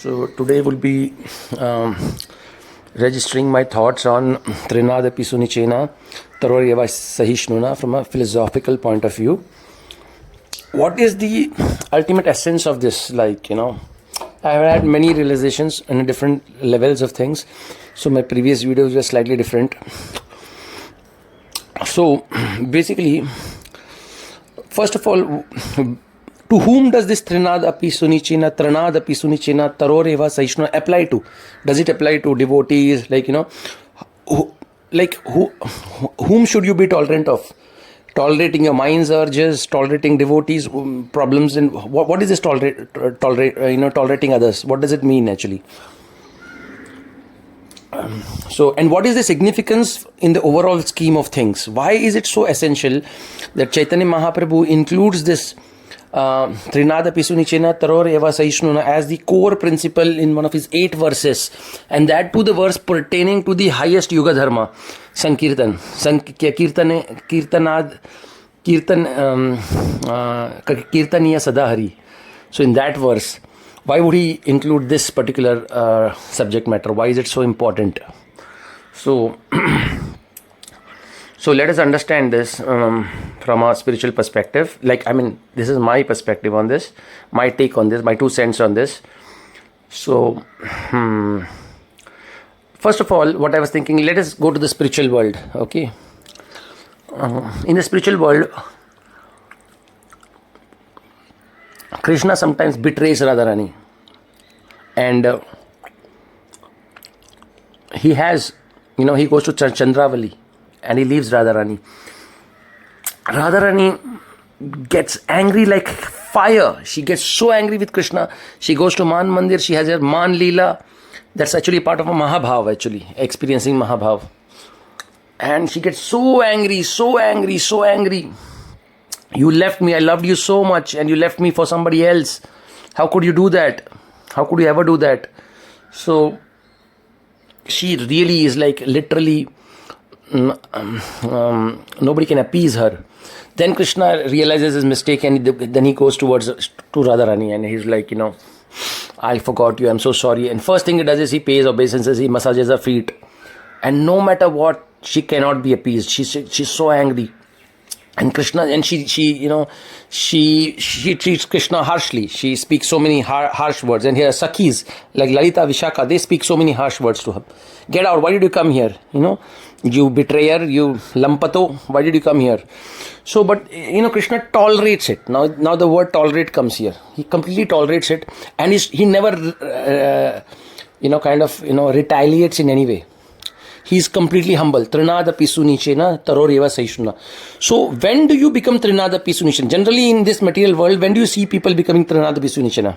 So today will be registering my thoughts on tranad sunichena sahishnuna from a philosophical point of view. What is the ultimate essence of this? I have had many realizations in different levels of things. So my previous videos were slightly different. So basically, first of all, to whom does this tranad sunichena taroreva sahishnuna apply to? Does it apply to devotees? Whom should you be tolerant of? Tolerating your mind's urges, tolerating devotees' problems, and what is this tolerating others? What does it mean actually? And what is the significance in the overall scheme of things? Why is it so essential that Chaitanya Mahaprabhu includes this tranad sunichena taroreva sahishnuna as the core principle in one of his 8 verses, and that to the verse pertaining to the highest yuga dharma, Sankirtaniya Sadahari. So in that verse, why would he include this particular subject matter? Why is it so important? So let us understand this from a spiritual perspective. This is my perspective on this, my take on this, my 2 cents on this. So first of all, what I was thinking, let us go to the spiritual world. Okay, in the spiritual world, Krishna sometimes betrays Radharani, and he goes to Chandravali and he leaves Radharani. Radharani gets angry like fire. She gets so angry with Krishna. She goes to Man Mandir. She has her Man Leela. That's actually part of a Mahabhav, experiencing Mahabhav. And she gets so angry. You left me. I loved you so much and you left me for somebody else. How could you do that? How could you ever do that? So she really is literally... nobody can appease her. Then Krishna realizes his mistake and then he goes to Radharani and he's like, I forgot you, I'm so sorry. And first thing he does is he pays obeisances, he massages her feet. And no matter what, she cannot be appeased. She's so angry. And Krishna, and she treats Krishna harshly. She speaks so many harsh words. And here Sakhis, like Lalita, Vishaka, they speak so many harsh words to her. Get out, why did you come here? You betrayer, you lampato, why did you come here? So, but, Krishna tolerates it. Now the word tolerate comes here. He completely tolerates it. And he never, retaliates in any way. He's completely humble. Tranad sunichena taroreva sahishnuna. So when do you become tranad sunichena? Generally in this material world, when do you see people becoming tranad sunichena?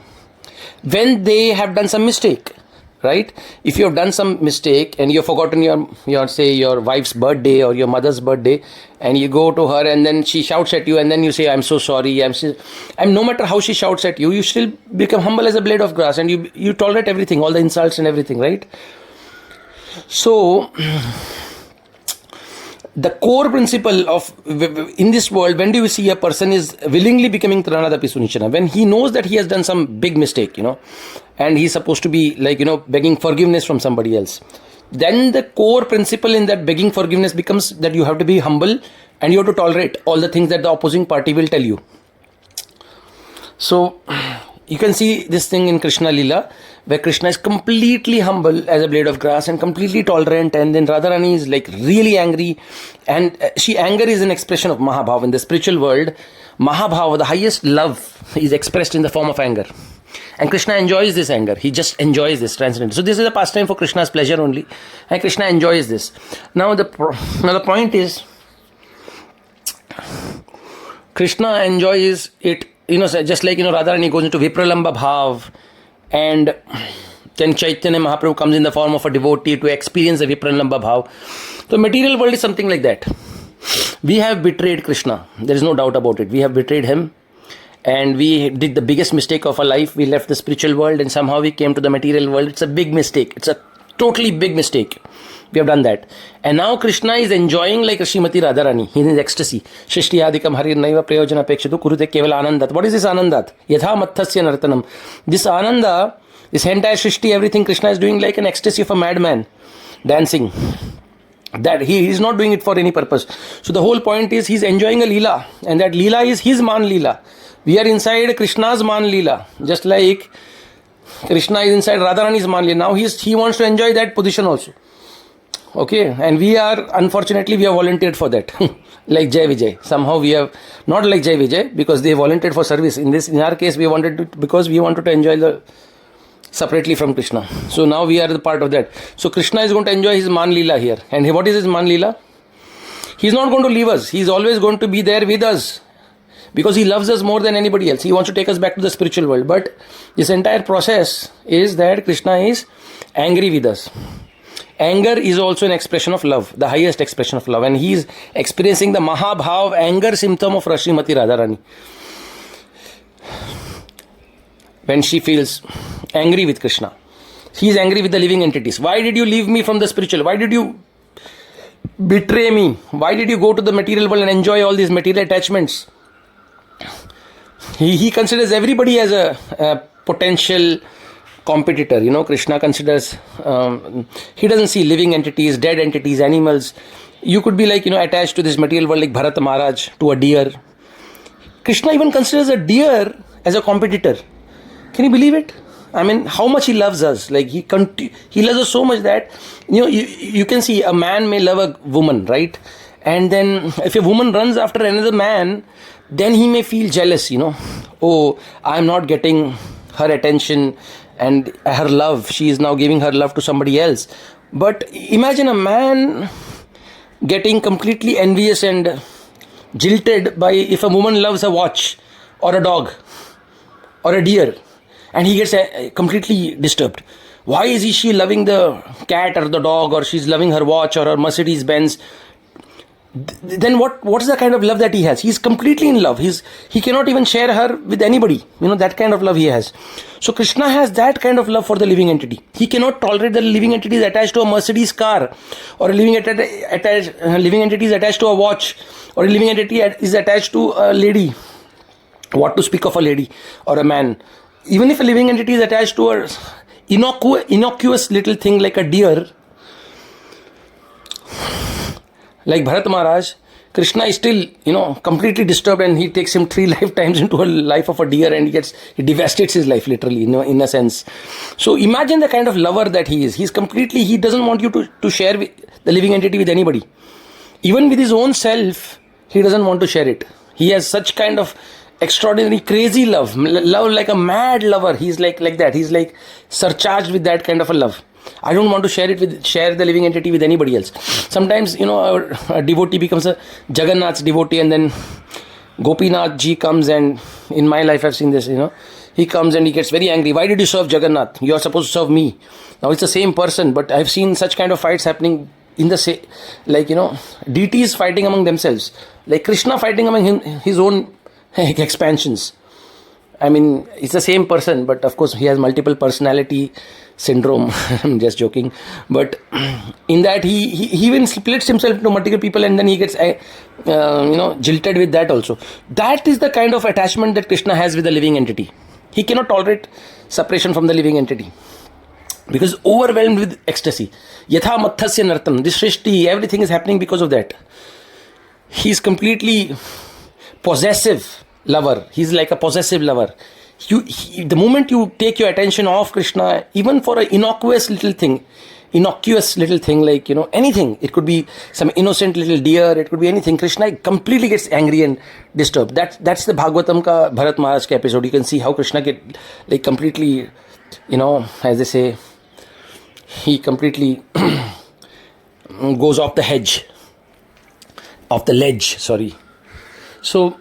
When they have done some mistake, right? If you have done some mistake and you have forgotten your wife's birthday or your mother's birthday, and you go to her and then she shouts at you and then you say, I'm so sorry. And no matter how she shouts at you, you still become humble as a blade of grass and you tolerate everything, all the insults and everything, right? So, the core principle of in this world, when do you see a person is willingly becoming tranad sunichena? When he knows that he has done some big mistake, and he's supposed to be begging forgiveness from somebody else. Then the core principle in that begging forgiveness becomes that you have to be humble and you have to tolerate all the things that the opposing party will tell you. So, you can see this thing in Krishna Leela, where Krishna is completely humble as a blade of grass and completely tolerant, and then Radharani is really angry, and anger is an expression of Mahabhav. In the spiritual world, Mahabhav, the highest love, is expressed in the form of anger. And Krishna enjoys this anger. He just enjoys this transcendental. So this is a pastime for Krishna's pleasure only, and Krishna enjoys this. Now the point is, Krishna enjoys it. Just like Radharani goes into Vipralamba Bhav, and then Chaitanya Mahaprabhu comes in the form of a devotee to experience the Vipralamba Bhav. So material world is something like that. We have betrayed Krishna. There is no doubt about it. We have betrayed him, and we did the biggest mistake of our life. We left the spiritual world and somehow we came to the material world. It's a big mistake. It's a totally big mistake. We have done that. And now Krishna is enjoying like Srimati Radharani. He is in ecstasy. Shrishti harir naiva prayojana pekshatu kurute kevala anandat. What is this anandat? Yatha matthasya nartanam. This ananda This entire Shrishti, everything Krishna is doing like an ecstasy of a madman dancing. That he is not doing it for any purpose. So the whole point is he's enjoying a Leela, and that Leela is his Man Leela. We are inside Krishna's Man Leela, just like Krishna is inside Radharani's Man Leela. Now he wants to enjoy that position also. Okay, and we are, unfortunately, we have volunteered for that. Like Jai Vijay. Somehow we have, not like Jai Vijay, because they volunteered for service. In our case, we wanted to, because we wanted to enjoy the separately from Krishna. So now we are the part of that. So Krishna is going to enjoy his Man Leela here. And what is his Man Leela? He's not going to leave us. He's always going to be there with us. Because he loves us more than anybody else. He wants to take us back to the spiritual world. But this entire process is that Krishna is angry with us. Anger is also an expression of love, the highest expression of love. And he is experiencing the Mahabhav anger symptom of Srimati Radharani. When she feels angry with Krishna. He is angry with the living entities. Why did you leave me from the spiritual? Why did you betray me? Why did you go to the material world and enjoy all these material attachments? He considers everybody as a potential competitor. Krishna considers, he doesn't see living entities, dead entities, animals. You could be like, attached to this material world like Bharat Maharaj to a deer. Krishna even considers a deer as a competitor. Can you believe it? I mean, how much he loves us. Like he loves us so much that, you can see a man may love a woman, right? And then if a woman runs after another man, then he may feel jealous, Oh, I'm not getting her attention and her love. She is now giving her love to somebody else. But imagine a man getting completely envious and jilted by if a woman loves a watch or a dog or a deer, and he gets completely disturbed. Why is she loving the cat or the dog, or she's loving her watch or her Mercedes Benz? Then what's the kind of love that he has? He's completely in love. He cannot even share her with anybody. That kind of love he has. So Krishna has that kind of love for the living entity. He cannot tolerate the living entity is attached to a Mercedes car, or a living entity is attached to a watch, or a living entity is attached to a lady. What to speak of a lady or a man? Even if a living entity is attached to a innocuous little thing like a deer, like Bharat Maharaj, Krishna is still, completely disturbed, and he takes him 3 lifetimes into a life of a deer, and he devastates his life literally, in a sense. So imagine the kind of lover that he is. He doesn't want you to share the living entity with anybody. Even with his own self, he doesn't want to share it. He has such kind of extraordinary, crazy love like a mad lover. He's like that. He's like surcharged with that kind of a love. I don't want to share the living entity with anybody else. Sometimes, a devotee becomes a Jagannath's devotee, and then Gopinath ji comes, and in my life I've seen this, he comes and he gets very angry. Why did you serve Jagannath? You are supposed to serve me. Now it's the same person, but I've seen such kind of fights happening in the same, deities fighting among themselves, like Krishna fighting among his own expansions. I mean, it's the same person, but of course he has multiple personality syndrome. I'm just joking. But in that he even splits himself into multiple people, and then he gets jilted with that also. That is the kind of attachment that Krishna has with the living entity. He cannot tolerate separation from the living entity, because overwhelmed with ecstasy. Yatha matthasya nartam. This shrishti, everything is happening because of that. He's completely possessive lover. He's like a possessive lover. The moment you take your attention off Krishna, even for an innocuous little thing like, anything, it could be some innocent little deer, it could be anything, Krishna completely gets angry and disturbed. That's the Bhagavatam ka Bharat Maharaj ka episode. You can see how Krishna get like completely, as they say, he completely goes off the ledge, sorry. So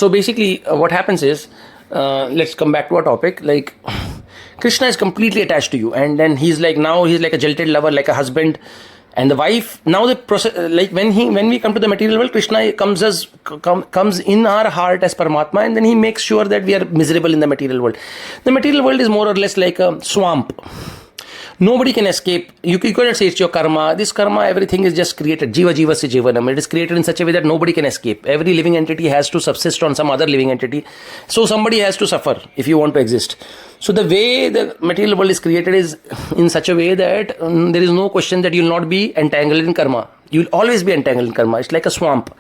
basically what happens is, let's come back to our topic. Like, Krishna is completely attached to you, and then he's like a jilted lover, like a husband, and the wife. Now the process, like when we come to the material world, Krishna comes in our heart as Paramatma, and then he makes sure that we are miserable in the material world. The material world is more or less like a swamp. Nobody can escape. You cannot say it's your karma. This karma, everything is just created. Jiva se jivanam. It is created in such a way that nobody can escape. Every living entity has to subsist on some other living entity. So somebody has to suffer if you want to exist. So the way the material world is created is in such a way that there is no question that you will not be entangled in karma. You will always be entangled in karma. It's like a swamp.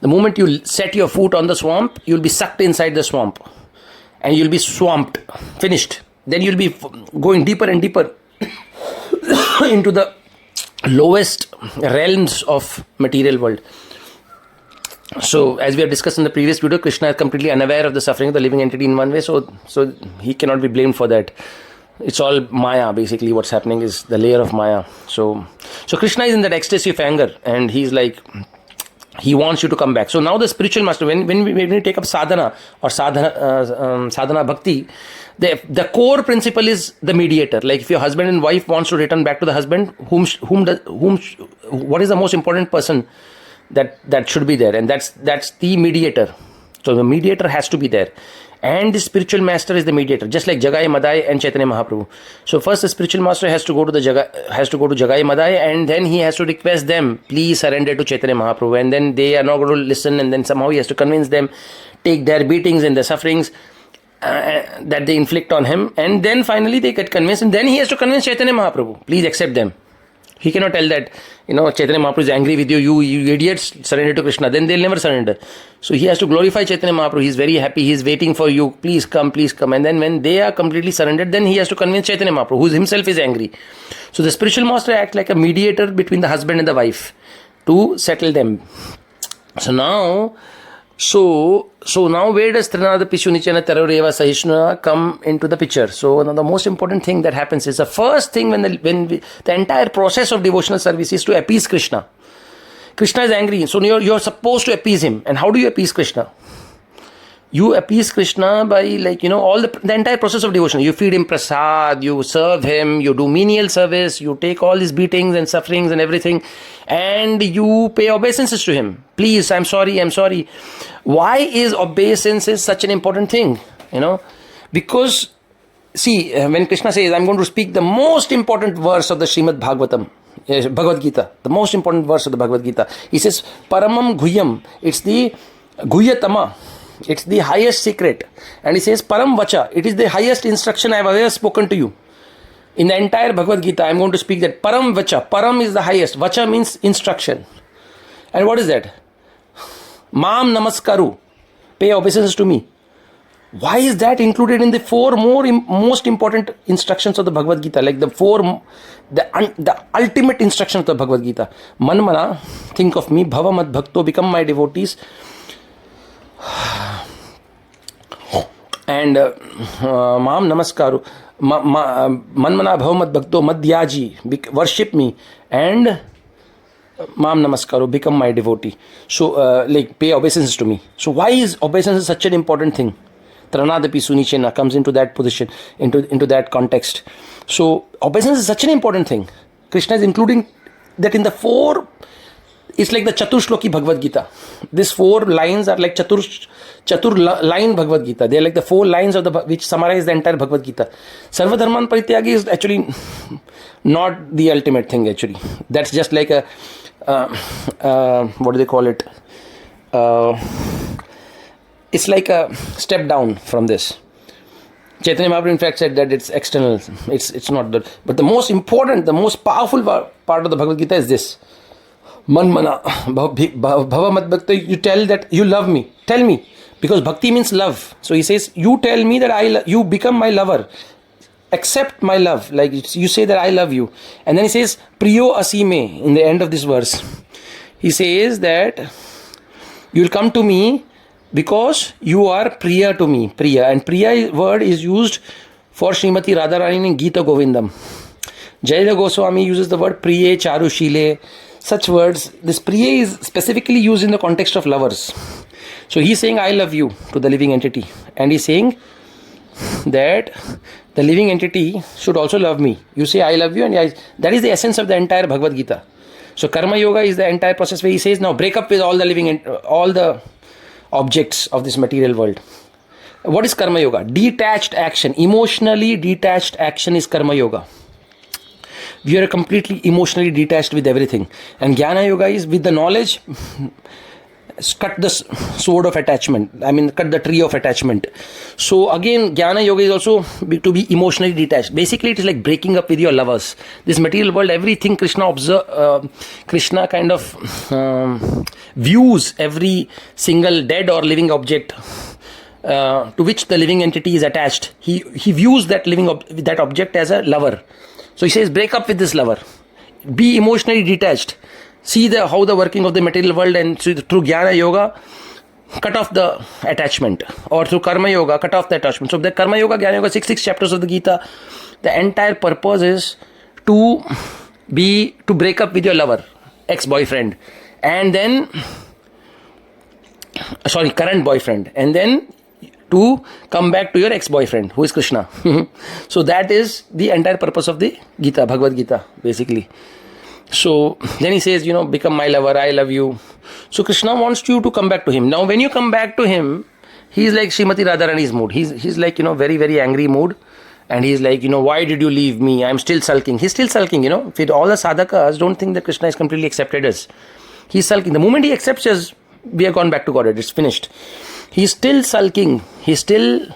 The moment you set your foot on the swamp, you will be sucked inside the swamp. And you will be swamped, finished. Then you will be going deeper and deeper into the lowest realms of material world. So, as we have discussed in the previous video, Krishna is completely unaware of the suffering of the living entity in one way, so he cannot be blamed for that. It's all Maya, basically. What's happening is the layer of Maya. So Krishna is in that ecstasy of anger, and he's like, he wants you to come back. So now the spiritual master, when we take up sadhana or sadhana bhakti, the core principle is the mediator. Like if your husband and wife wants to return back to the husband, what is the most important person that should be there? And that's the mediator. So the mediator has to be there. And the spiritual master is the mediator, just like Jagai Madai and Chaitanya Mahaprabhu. So first the spiritual master has to go to Jagai Madai, and then he has to request them, please surrender to Chaitanya Mahaprabhu. And then they are not going to listen, and then somehow he has to convince them, take their beatings and the sufferings that they inflict on him. And then finally they get convinced, and then he has to convince Chaitanya Mahaprabhu, please accept them. He cannot tell that, Chaitanya Mahaprabhu is angry with you idiots, surrender to Krishna. Then they'll never surrender. So he has to glorify Chaitanya Mahaprabhu. He's very happy. He's waiting for you. Please come, please come. And then when they are completely surrendered, then he has to convince Chaitanya Mahaprabhu, who himself is angry. So the spiritual master acts like a mediator between the husband and the wife to settle them. So now where does tranad, sunichena, taroreva, sahishnuna come into the picture? So now the most important thing that happens is the first thing when the entire process of devotional service is to appease Krishna. Krishna is angry, so you're supposed to appease him. And how do you appease Krishna? You appease Krishna by all the entire process of devotion. You feed him prasad, you serve him, you do menial service, you take all his beatings and sufferings and everything, and you pay obeisances to him. Please, I'm sorry. Why is obeisances such an important thing? Because see, when Krishna says, I'm going to speak the most important verse of the Srimad Bhagavatam, Bhagavad Gita, the most important verse of the Bhagavad Gita, he says, Paramam Guhyam, it's the Guhyatama. It's the highest secret. And he says, Param Vacha, it is the highest instruction I have ever spoken to you. In the entire Bhagavad Gita, I am going to speak that Param Vacha. Param is the highest. Vacha means instruction. And what is that? Mam Namaskaru. Pay obeisances to me. Why is that included in the four most important instructions of the Bhagavad Gita? Like the ultimate instruction of the Bhagavad Gita. Manmana, think of me. Bhava mad bhakto, become my devotees. And Maham Namaskaru, Manmana Bhavamad Bhakto Madhyaji, worship me, and Maham Namaskaru, become my devotee. So, pay obeisances to me. So, why is obeisance such an important thing? Tranad, appease, sunichena comes into that position, into that context. So, obeisance is such an important thing. Krishna is including that in the four. It's like the Chaturshloki Bhagavad Gita. These four lines are like Chatur line Bhagavad Gita. They are like the four lines of which summarize the entire Bhagavad Gita. Sarva Dharman Parityagi is actually not the ultimate thing actually. That's just like a, what do they call it? It's like a step down from this. Chaitanya Mahaprabhu in fact said that it's external. It's not that. But the most important, the most powerful part of the Bhagavad Gita is this. Manmana, bhava mad bhakta, you tell that you love me. Tell me. Because bhakti means love. So he says, you tell me that you become my lover. Accept my love. Like you say that I love you. And then he says, priyo asime, in the end of this verse. He says that you will come to me because you are priya to me. Priya. And priya word is used for Srimati Radharani in Gita Govindam. Jayadeva Goswami uses the word priye, charu, shile. Such words, this priya is specifically used in the context of lovers. So he's saying, I love you to the living entity. And he's saying that the living entity should also love me. You say, I love you, and that is the essence of the entire Bhagavad Gita. So Karma Yoga is the entire process where he says, now break up with all the objects of this material world. What is Karma Yoga? Detached action, emotionally detached action is Karma Yoga. We are completely emotionally detached with everything. And Jnana Yoga is with the knowledge, cut the sword of attachment. I mean, cut the tree of attachment. So again, Jnana Yoga is also to be emotionally detached. Basically, it is like breaking up with your lovers. This material world, everything Krishna kind of views every single dead or living object to which the living entity is attached. He views that that object as a lover. So he says, break up with this lover. Be emotionally detached. See how the working of the material world, and through Jnana Yoga, cut off the attachment. Or through Karma Yoga, cut off the attachment. So the Karma Yoga, Jnana Yoga, six chapters of the Gita, the entire purpose is to break up with your lover, ex-boyfriend, and then, current boyfriend, and then to come back to your ex-boyfriend, who is Krishna. So that is the entire purpose of the Gita, Bhagavad Gita, basically. So then he says, become my lover, I love you. So Krishna wants you to come back to him. Now when you come back to him, he's like Srimati Radharani's mood. He's like, very, very angry mood. And he's like, why did you leave me? I'm still sulking. He's still sulking, With all the sadhakas, don't think that Krishna is completely accepted us. He's sulking. The moment he accepts us, we have gone back to Godhead. It's finished. He's still sulking. He still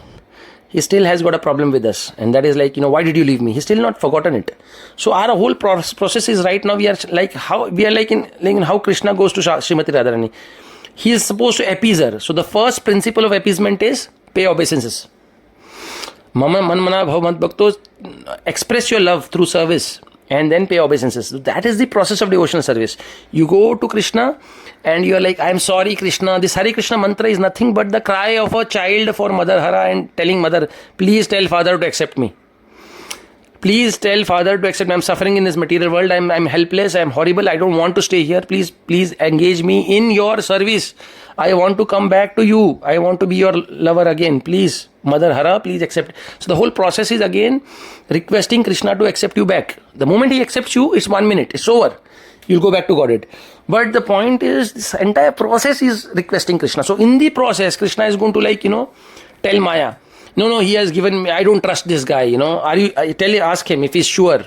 has got a problem with us. And that is like, why did you leave me? He's still not forgotten it. So our whole process is right now, we are like in how Krishna goes to Srimati Radharani. He is supposed to appease her. So the first principle of appeasement is pay obeisances. Mama man mana bhava mat bhakto, express your love through service and then pay obeisances. So that is the process of devotional service. You go to Krishna and you are like, I am sorry Krishna. This Hare Krishna mantra is nothing but the cry of a child for Mother Hara and telling mother, please tell father to accept me. Please tell father to accept me. I'm suffering in this material world. I'm helpless. I'm horrible. I don't want to stay here. Please engage me in your service. I want to come back to you. I want to be your lover again. Please, Mother Hara, please accept. So the whole process is again requesting Krishna to accept you back. The moment he accepts you, it's 1 minute. It's over. You'll go back to Godhead. But the point is, this entire process is requesting Krishna. So in the process, Krishna is going to tell Maya, no, he has given me, I don't trust this guy, ask him if he's sure,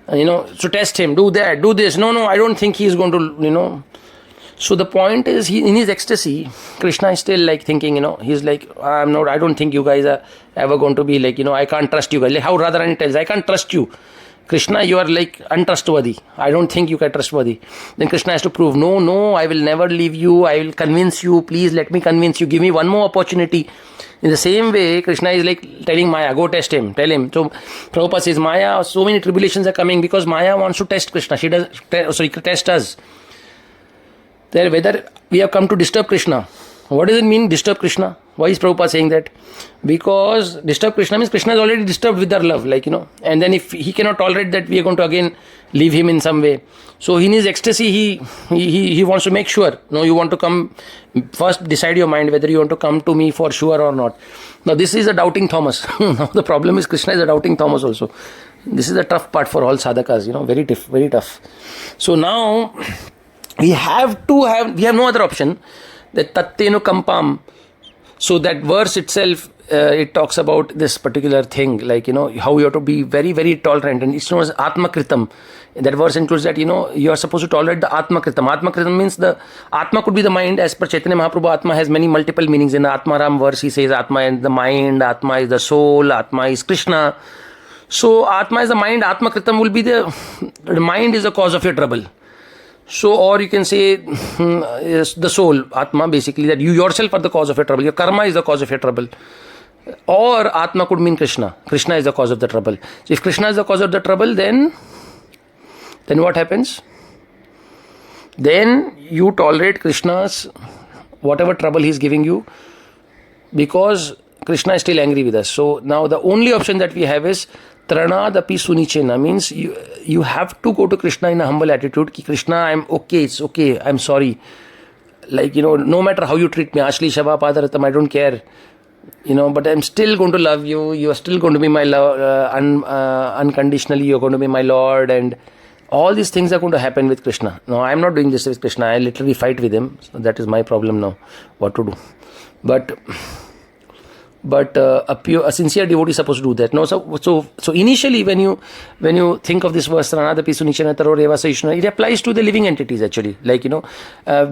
so test him, do that, do this. No, I don't think he's going to, So the point is, in his ecstasy, Krishna is still like thinking, he's like, I don't think you guys are ever going to be like, I can't trust you guys. Like how Radharani tells, I can't trust you. Krishna, you are like untrustworthy. I don't think you are trustworthy. Then Krishna has to prove, no, I will never leave you. I will convince you. Please let me convince you. Give me one more opportunity. In the same way, Krishna is like telling Maya, go test him. Tell him. So Prabhupada says, Maya, so many tribulations are coming because Maya wants to test Krishna. She does, test us. Whether we have come to disturb Krishna. What does it mean, disturb Krishna? Why is Prabhupada saying that? Because disturb Krishna means Krishna is already disturbed with our love, and then if he cannot tolerate that, we are going to again leave him in some way. So in his ecstasy, he wants to make sure. No, you want to come, first decide your mind whether you want to come to me for sure or not. Now this is a doubting Thomas. Now the problem is Krishna is a doubting Thomas also. This is the tough part for all sadhakas, very tough. So now we have no other option. That tatenu kampam. So that verse itself, it talks about this particular thing, how you have to be very, very tolerant, and it's known as atmakritam. That verse includes that, you are supposed to tolerate the atmakritam. Atmakritam means the atma could be the mind. As per Chaitanya Mahaprabhu, atma has many multiple meanings. In the Atmaram verse, he says atma is the mind, atma is the soul, atma is Krishna. So atma is the mind, atmakritam will be the mind is the cause of your trouble. So, or you can say the soul, Atma, basically, that you yourself are the cause of your trouble. Your karma is the cause of your trouble. Or Atma could mean Krishna. Krishna is the cause of the trouble. So, if Krishna is the cause of the trouble, then what happens? Then you tolerate Krishna's whatever trouble he is giving you, because Krishna is still angry with us. So, now the only option that we have is tranad, appease, sunichena, means you have to go to Krishna in a humble attitude. Ki Krishna, I'm okay, it's okay, I'm sorry. No matter how you treat me, Ashli Shava Padaratam, I don't care. But I'm still going to love you. You are still going to be my love, unconditionally, you're going to be my Lord. And all these things are going to happen with Krishna. No, I'm not doing this with Krishna. I literally fight with him. So that is my problem now, what to do. But But a sincere devotee is supposed to do that. No, so initially when you think of this verse, tranad appease sunichena taro reva saishna, it applies to the living entities actually. Like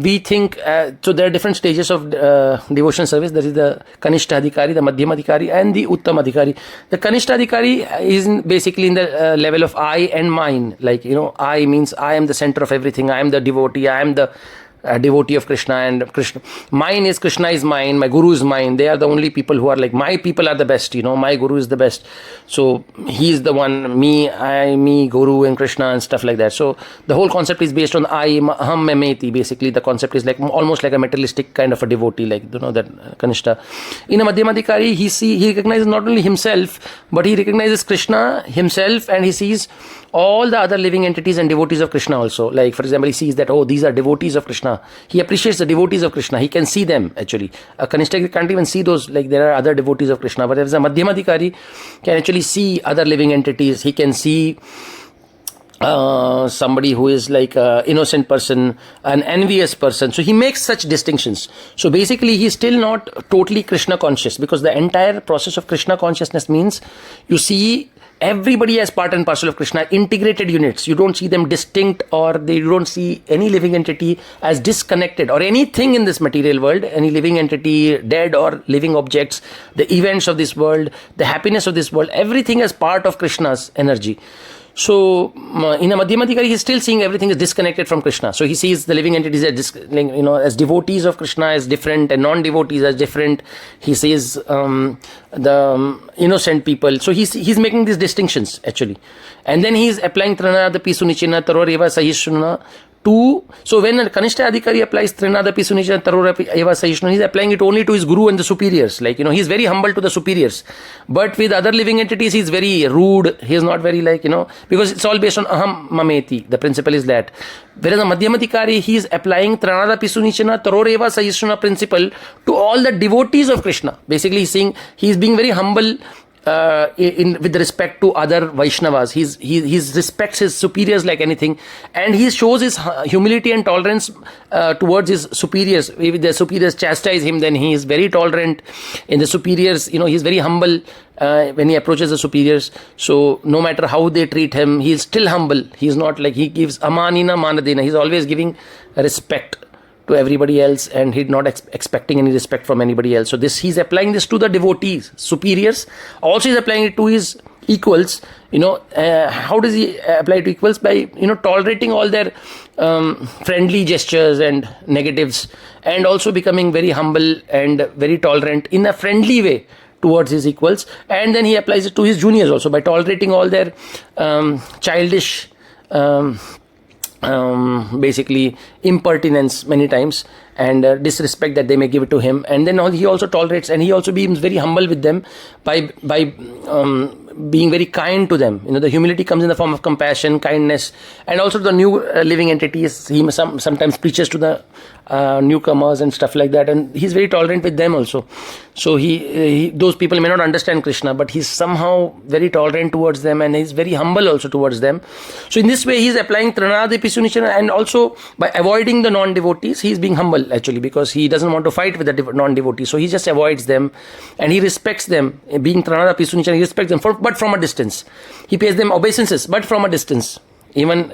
we think so. There are different stages of devotion service. There is the kanishta adhikari, the madhyama adhikari, and the uttama adhikari. The kanishta adhikari is basically in the level of I and mine. Like I means I am the center of everything. I am the devotee. I am the devotee of Krishna, and Krishna. Mine is Krishna is mine. My guru is mine. They are the only people who are like my people are the best. My guru is the best. So he is the one. Me, guru, and Krishna and stuff like that. So the whole concept is based on I, aham, memeti. Basically, the concept is like almost like a materialistic kind of a devotee, like that Kanishta. In a Madhyamadhikari, he recognizes not only himself, but he recognizes Krishna himself, and he sees all the other living entities and devotees of Krishna also. Like, for example, he sees that, these are devotees of Krishna. He appreciates the devotees of Krishna. He can see them, actually. A Kanishta can't even see those, like there are other devotees of Krishna. But as a Madhyamadhikari can actually see other living entities. He can see somebody who is like an innocent person, an envious person. So he makes such distinctions. So basically, he's still not totally Krishna conscious, because the entire process of Krishna consciousness means you see everybody as part and parcel of Krishna, integrated units. You don't see them distinct, or you don't see any living entity as disconnected, or anything in this material world, any living entity, dead or living objects, the events of this world, the happiness of this world, everything as part of Krishna's energy. So in a Madhyamadhikari, he's still seeing everything is disconnected from Krishna. So he sees the living entities as devotees of Krishna as different, and non-devotees as different. He sees the innocent people. So he's making these distinctions actually, and then he's applying tranad appease sunichena taro reva sahishnuna to. So when a Kanishta Adhikari applies tranad appease sunichena taro reva sahishnuna, he's applying it only to his guru and the superiors. Like he's very humble to the superiors, but with other living entities he's very rude. He's not very because it's all based on aham mameti. The principle is that. Whereas a Madhyamadhikari, he is applying tranad appease sunichena taro reva sahishnuna principle to all the devotees of Krishna. Basically, he's saying he's being very humble with respect to other Vaishnavas. He respects his superiors like anything, and he shows his humility and tolerance towards his superiors. If the superiors chastise him, then he is very tolerant. In the superiors, he's very humble when he approaches the superiors. So no matter how they treat him, he is still humble. He's not like he gives amanina manadina. He's always giving respect to everybody else, and he's not expecting any respect from anybody else. So he's applying this to the devotees, superiors. Also he's applying it to his equals. How does he apply to equals? By tolerating all their friendly gestures and negatives, and also becoming very humble and very tolerant in a friendly way towards his equals. And then he applies it to his juniors also by tolerating all their childish basically impertinence many times, and disrespect that they may give it to him. And then he also tolerates, and he also becomes very humble with them by being very kind to them. The humility comes in the form of compassion, kindness, and also the new living entities. He sometimes preaches to the newcomers and stuff like that, and he's very tolerant with them also. So those people may not understand Krishna, but he's somehow very tolerant towards them, and he's very humble also towards them. So in this way, he's applying tranad appease sunichena, and also by avoiding the non-devotees, he's being humble actually, because he doesn't want to fight with the non-devotees. So he just avoids them, and he respects them. Being tranad appease sunichena, he respects them, but from a distance. He pays them obeisances, but from a distance. Even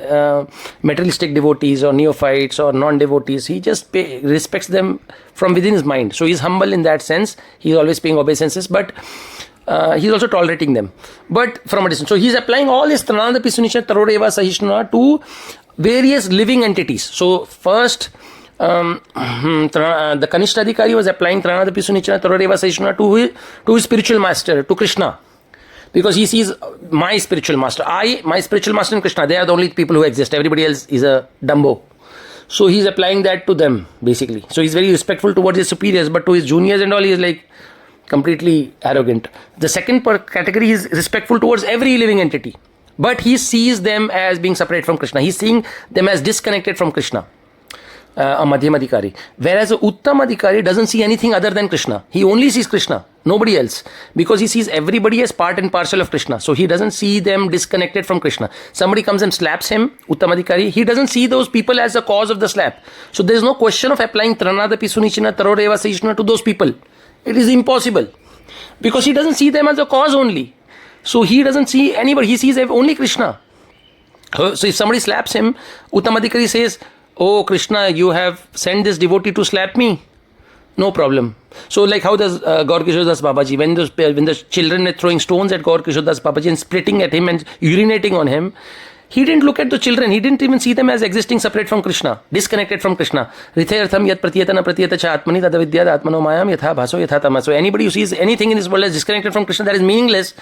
materialistic devotees or neophytes or non-devotees, he just respects them from within his mind. So he's humble in that sense. He's always paying obeisances, but he's also tolerating them, but from a distance. So he's applying all this tranad appease sunichena taro reva sahishnuna to various living entities. So first, the Kanishta Adhikari was applying tranad appease sunichena taro reva sahishnuna to his spiritual master, to Krishna. Because he sees my spiritual master. My spiritual master and Krishna, they are the only people who exist. Everybody else is a Dumbo. So he's applying that to them, basically. So he's very respectful towards his superiors, but to his juniors and all, he is like completely arrogant. The second category is respectful towards every living entity, but he sees them as being separate from Krishna. He's seeing them as disconnected from Krishna. A Madhyamadhikari. Whereas a Uttamadhikari doesn't see anything other than Krishna. He only sees Krishna, nobody else. Because he sees everybody as part and parcel of Krishna. So he doesn't see them disconnected from Krishna. Somebody comes and slaps him, Uttamadhikari, he doesn't see those people as the cause of the slap. So there is no question of applying tranad appease sunichena taro reva sahishnuna to those people. It is impossible. Because he doesn't see them as a cause only. So he doesn't see anybody, he sees only Krishna. So if somebody slaps him, Uttamadhikari says, oh Krishna, you have sent this devotee to slap me. No problem. So like how does Gaur Kishore Das Babaji, when the children are throwing stones at Gaur Kishore Das Babaji and splitting at him and urinating on him, he didn't look at the children. He didn't even see them as existing separate from Krishna, disconnected from Krishna. Rithayartham yat pratiyatana pratiyata cha atmani tada vidyad atmano mayam yatha bhaso yatha tama. So anybody who sees anything in this world as disconnected from Krishna, that is meaningless.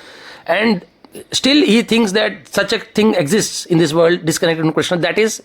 And still he thinks that such a thing exists in this world, disconnected from Krishna. That is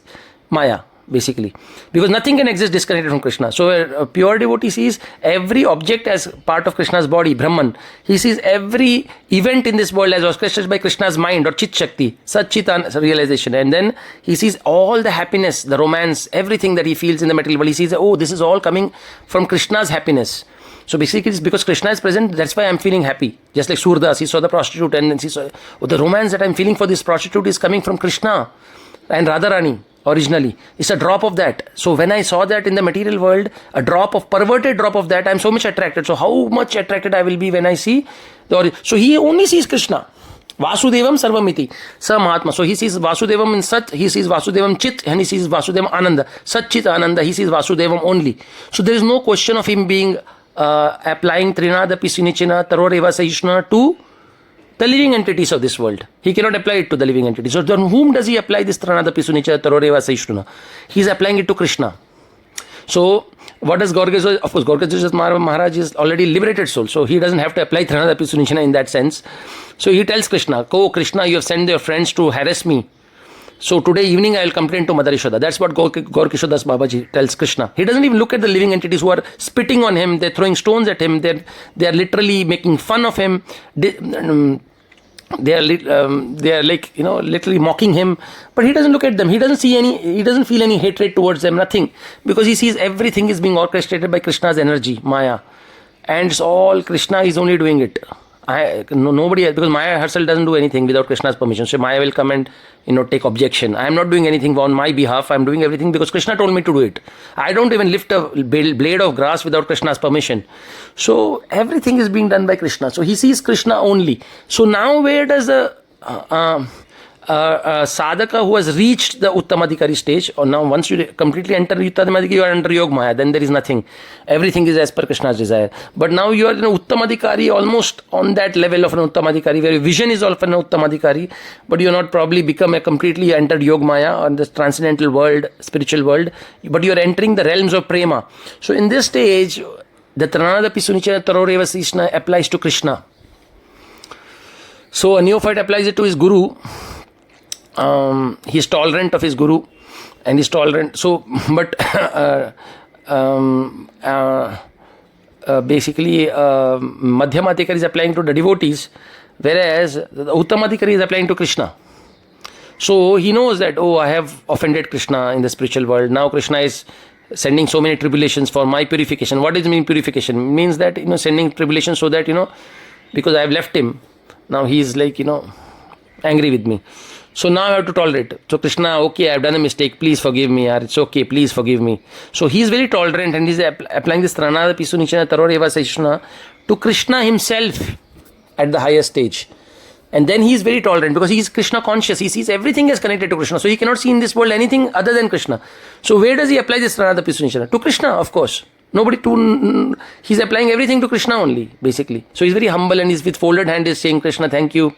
Maya, basically. Because nothing can exist disconnected from Krishna. So a pure devotee sees every object as part of Krishna's body, Brahman. He sees every event in this world as orchestrated by Krishna's mind or Chit Shakti, Satchitan realization. And then he sees all the happiness, the romance, everything that he feels in the material world. He sees, oh, this is all coming from Krishna's happiness. So basically it's because Krishna is present, that's why I'm feeling happy. Just like Surdas, he saw the prostitute and then he saw, oh, the romance that I'm feeling for this prostitute is coming from Krishna and Radharani. Originally, it's a drop of that. So when I saw that in the material world, a perverted drop of that, I'm so much attracted. So how much attracted I will be when I see so he only sees Krishna. Vasudevam Sarvamiti, Sa Mahatma. So he sees Vasudevam in Sat, he sees Vasudevam Chit, and he sees Vasudevam Ananda. Sat Chit Ananda, he sees Vasudevam only. So there is no question of him being applying tranad, appease, sunichena, taroreva, saishna to the living entities of this world. He cannot apply it to the living entities. So to whom does he apply this tranad, appease, sunichena, taroreva, saishna? He is applying it to Krishna. So what does Gaur Kishore? Of course, Gaur Kishore Maharaj is already liberated soul. So he doesn't have to apply tranad, appease, sunichena in that sense. So he tells Krishna, oh Krishna, you have sent your friends to harass me. So today evening I will complain to Mother Yashoda. That's what Gaur Kishore Das Babaji tells Krishna. He doesn't even look at the living entities who are spitting on him. They're throwing stones at him. They are literally making fun of him. They are like, literally mocking him. But he doesn't look at them. He doesn't feel any hatred towards them. Nothing. Because he sees everything is being orchestrated by Krishna's energy, Maya. And it's all Krishna is only doing it. Nobody else, because Maya herself doesn't do anything without Krishna's permission. So Maya will come and take objection. I am not doing anything on my behalf. I am doing everything because Krishna told me to do it. I don't even lift a blade of grass without Krishna's permission. So everything is being done by Krishna. So he sees Krishna only. So now where does the sadhaka who has reached the Uttamadhikari stage, or now once you completely enter Uttamadhikari, you are under Yoga Maya, then there is nothing. Everything is as per Krishna's desire. But now you are in Uttamadhikari, almost on that level of an Uttamadhikari, where your vision is of an Uttamadhikari, but you are not probably become a completely entered Yoga Maya on the transcendental world, spiritual world, but you are entering the realms of prema. So in this stage, the Tranadapi Sunichena Taroreva Sishna applies to Krishna. So a neophyte applies it to his guru. He is tolerant of his guru and he's tolerant. So, but basically, Madhyamadhikari is applying to the devotees, whereas the Uttamadhikari is applying to Krishna. So he knows that, oh, I have offended Krishna in the spiritual world. Now Krishna is sending so many tribulations for my purification. What does it mean purification? It means that, sending tribulations so that, because I have left him. Now he is like, angry with me. So now I have to tolerate. So Krishna, okay, I have done a mistake. Please forgive me. It's okay. Please forgive me. So he is very tolerant and he is applying this tranada pisunichana taroreva saishna to Krishna himself at the highest stage. And then he is very tolerant because he is Krishna conscious. He sees everything as connected to Krishna. So he cannot see in this world anything other than Krishna. So where does he apply this tranada pisunichana? To Krishna, of course. He's applying everything to Krishna only, basically. So he's very humble and he's with folded hand is saying, Krishna, thank you.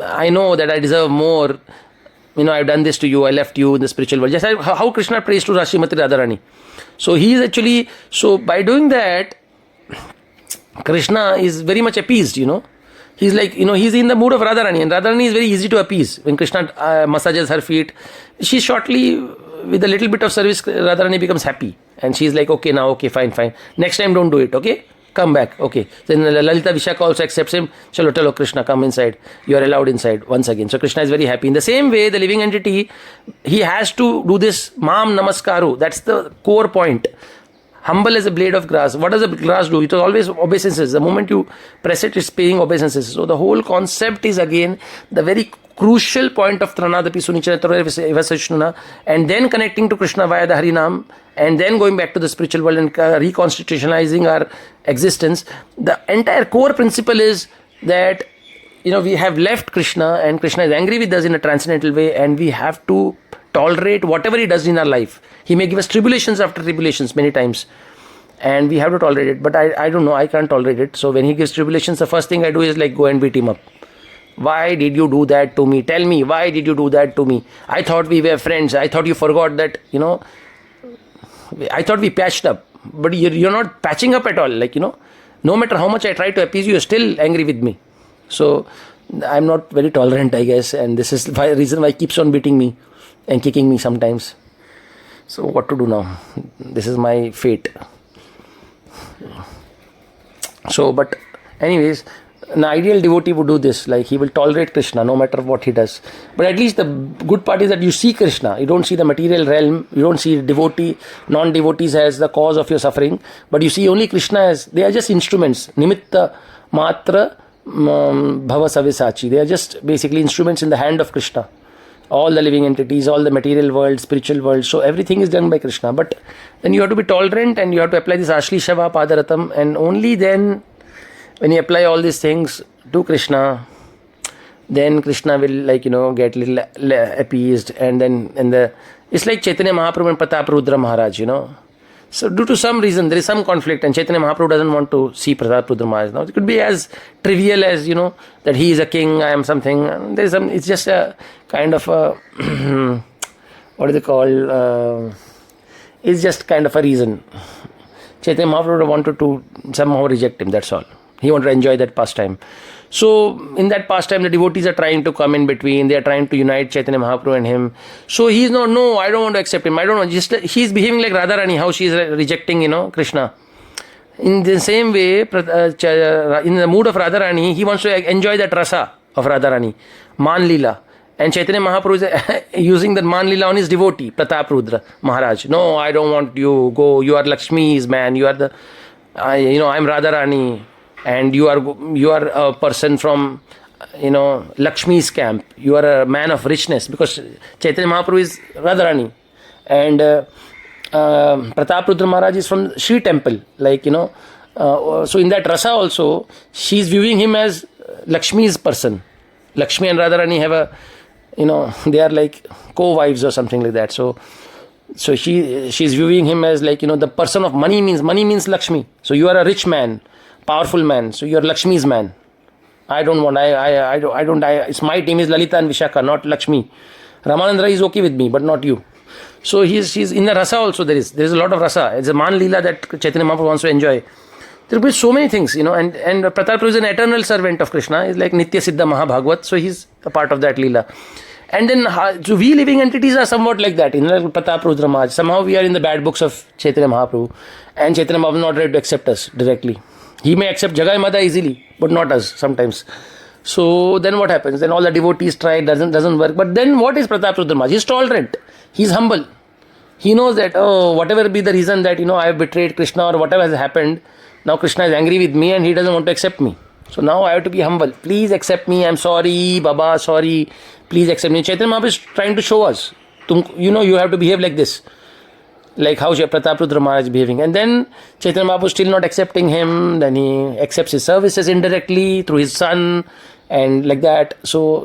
I know that I deserve more. I've done this to you. I left you in the spiritual world. Just like how Krishna prays to Srimati Radharani. So he is actually, so by doing that, Krishna is very much appeased, He's like, he's in the mood of Radharani. And Radharani is very easy to appease. When Krishna massages her feet, she shortly, with a little bit of service, Radharani becomes happy. And she's like, okay, now, okay, fine. Next time don't do it, okay? Come back, okay. Then Lalita Vishaka also accepts him. Tell Krishna, come inside. You are allowed inside once again. So Krishna is very happy. In the same way, the living entity, he has to do this Mam Namaskaru. That's the core point. Humble as a blade of grass. What does the grass do? It was always obeisances. The moment you press it, it's paying obeisances. So the whole concept is again the very crucial point of tranad, appease, sunichena, and then connecting to Krishna via the Harinam, and then going back to the spiritual world and reconstitutionalizing our existence. The entire core principle is that we have left Krishna, and Krishna is angry with us in a transcendental way, and we have to tolerate whatever he does in our life. He may give us tribulations after tribulations many times, and we have to tolerate it. But I don't know, I can't tolerate it. So when he gives tribulations, the first thing I do is like go and beat him up. Why did you do that to me? Tell me, why did you do that to me? I thought we were friends. I thought you forgot that, I thought we patched up. But you're not patching up at all. No matter how much I try to appease you, you're still angry with me. So I'm not very tolerant, I guess. And this is the reason why he keeps on beating me and kicking me sometimes. So what to do now? This is my fate. So, but anyways, an ideal devotee would do this. Like, he will tolerate Krishna no matter what he does. But at least the good part is that you see Krishna. You don't see the material realm. You don't see non-devotees as the cause of your suffering. But you see only Krishna as, they are just instruments. Nimitta matra bhava savisachi. They are just basically instruments in the hand of Krishna. All the living entities, all the material world, spiritual world. So everything is done by Krishna. But then you have to be tolerant, and you have to apply this Ashli Shava Padaratam, and only then, when you apply all these things to Krishna, then Krishna will get little appeased, and then it's like Chaitanya Mahaprabhu and Pratap Rudra Maharaj, So due to some reason, there is some conflict, and Chaitanya Mahaprabhu doesn't want to see Pratap Rudra Maharaj. Now, it could be as trivial as, that he is a king, I am something. It's just a kind of a, what do they call, it's just kind of a reason. Chaitanya Mahaprabhu wanted to somehow reject him, that's all. He wanted to enjoy that pastime. So in that pastime, the devotees are trying to come in between. They are trying to unite Chaitanya Mahaprabhu and him. So he's no, I don't want to accept him. I don't want. He's behaving like Radharani, how she is rejecting, Krishna. In the same way, in the mood of Radharani, he wants to enjoy that rasa of Radharani, Man Lila. And Chaitanya Mahaprabhu is using that Man Lila on his devotee, Pratap Rudra Maharaj. No, I don't want you. Go. You are Lakshmi's man. You are the, I'm Radharani. And you are a person from, Lakshmi's camp. You are a man of richness, because Chaitanya Mahaprabhu is Radharani. And Pratap Rudra Maharaj is from Shri Temple. So in that rasa also, she's viewing him as Lakshmi's person. Lakshmi and Radharani have a, they are like co-wives or something like that. So she's viewing him as the person of money means Lakshmi. So you are a rich man, powerful man, so you're Lakshmi's man. I don't want, it's my team is Lalita and Vishaka, not Lakshmi. Ramanandra is okay with me, but not you. So he's in the rasa also, there is a lot of rasa. It's a Man Leela that Chaitanya Mahaprabhu wants to enjoy. There will be so many things, and Pratap is an eternal servant of Krishna. He's like Nitya Siddha Mahabhagwat, so he's a part of that Leela. And then, so we living entities are somewhat like that. In Pratap Rudra Maharaj, somehow we are in the bad books of Chaitanya Mahaprabhu, and Chaitanya Mahaprabhu is not ready to accept us directly. He may accept Jagai Mada easily, but not us sometimes. So then what happens? Then all the devotees try, doesn't work. But then what is Pratap Rudra Maharaj? He's tolerant. He's humble. He knows that, whatever be the reason that, I have betrayed Krishna or whatever has happened, now Krishna is angry with me and he doesn't want to accept me. So now I have to be humble. Please accept me. I'm sorry, Baba, sorry. Please accept me. Chaitanya Mahaprabhu is trying to show us, you have to behave like this. Like how Pratap Rudra Maharaj is behaving. And then Chaitanya Mahaprabhu is still not accepting him. Then he accepts his services indirectly through his son and like that. So,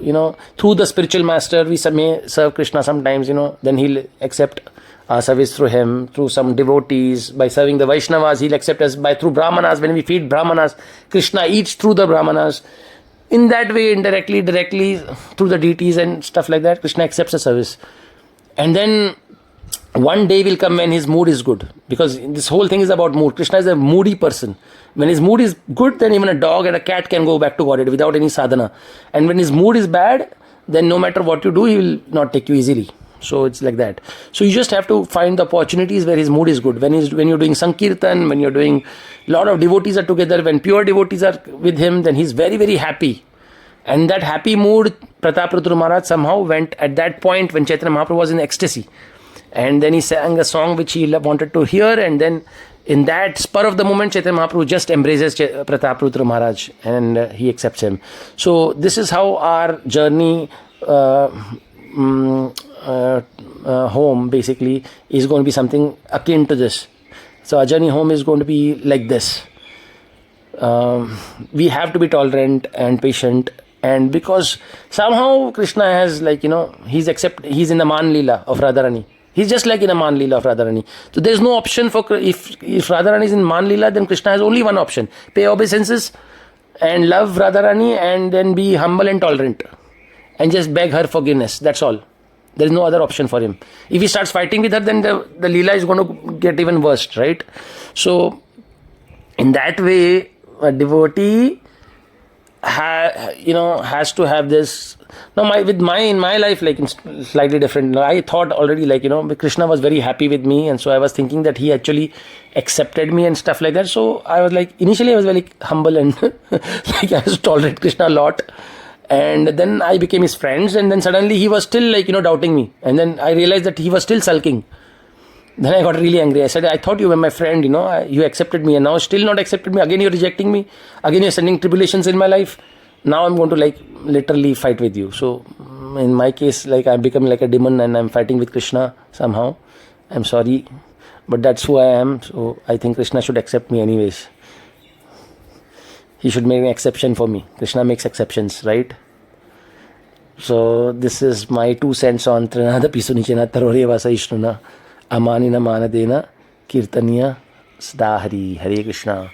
through the spiritual master, we may serve Krishna sometimes, then he'll accept our service through him, through some devotees. By serving the Vaishnavas, he'll accept us through Brahmanas. When we feed Brahmanas, Krishna eats through the Brahmanas. In that way, indirectly, directly, through the deities and stuff like that, Krishna accepts the service. And then one day will come when his mood is good, because this whole thing is about mood. Krishna is a moody person. When his mood is good, then even a dog and a cat can go back to Godhead without any sadhana. And when his mood is bad, then no matter what you do, he will not take you easily. So it's like that. So you just have to find the opportunities where his mood is good. When you're doing Sankirtan, when you're doing, a lot of devotees are together, when pure devotees are with him, then he's very, very happy. And that happy mood, Pratap Rudra Maharaj somehow went at that point when Chaitanya Mahaprabhu was in ecstasy. And then he sang a song which he wanted to hear, and then in that spur of the moment, Chaitanya Mahaprabhu just embraces Prataparutra Maharaj and he accepts him. So this is how our journey home basically is going to be something akin to this. So our journey home is going to be like this. We have to be tolerant and patient, and because somehow Krishna has, like, he's in the Man Leela of Radharani. He's just like in a Man Leela of Radharani. So there's no option for, if Radharani is in Man Leela, then Krishna has only one option: pay obeisances and love Radharani, and then be humble and tolerant and just beg her forgiveness. That's all. There is no other option for him. If he starts fighting with her, then the Leela is going to get even worse, right? So in that way, a devotee has to have this. Now in my life, like, it's slightly different. I thought already, like, Krishna was very happy with me, and so I was thinking that he actually accepted me and stuff like that. So I was like, initially I was very humble and like, I was tolerate Krishna a lot, and then I became his friends, and then suddenly he was still, like, doubting me, and then I realized that he was still sulking. Then I got really angry. I said, I thought you were my friend, you accepted me, and now still not accepted me. Again, you're rejecting me. Again, you're sending tribulations in my life. Now I'm going to, like, literally fight with you. So in my case, like, I've become like a demon and I'm fighting with Krishna somehow. I'm sorry, but that's who I am. So I think Krishna should accept me anyways. He should make an exception for me. Krishna makes exceptions, right? So this is my 2 cents on tranad sunichena tarore vasa ishnuna amanina manadena kirtaniya sadahari. Hare Krishna.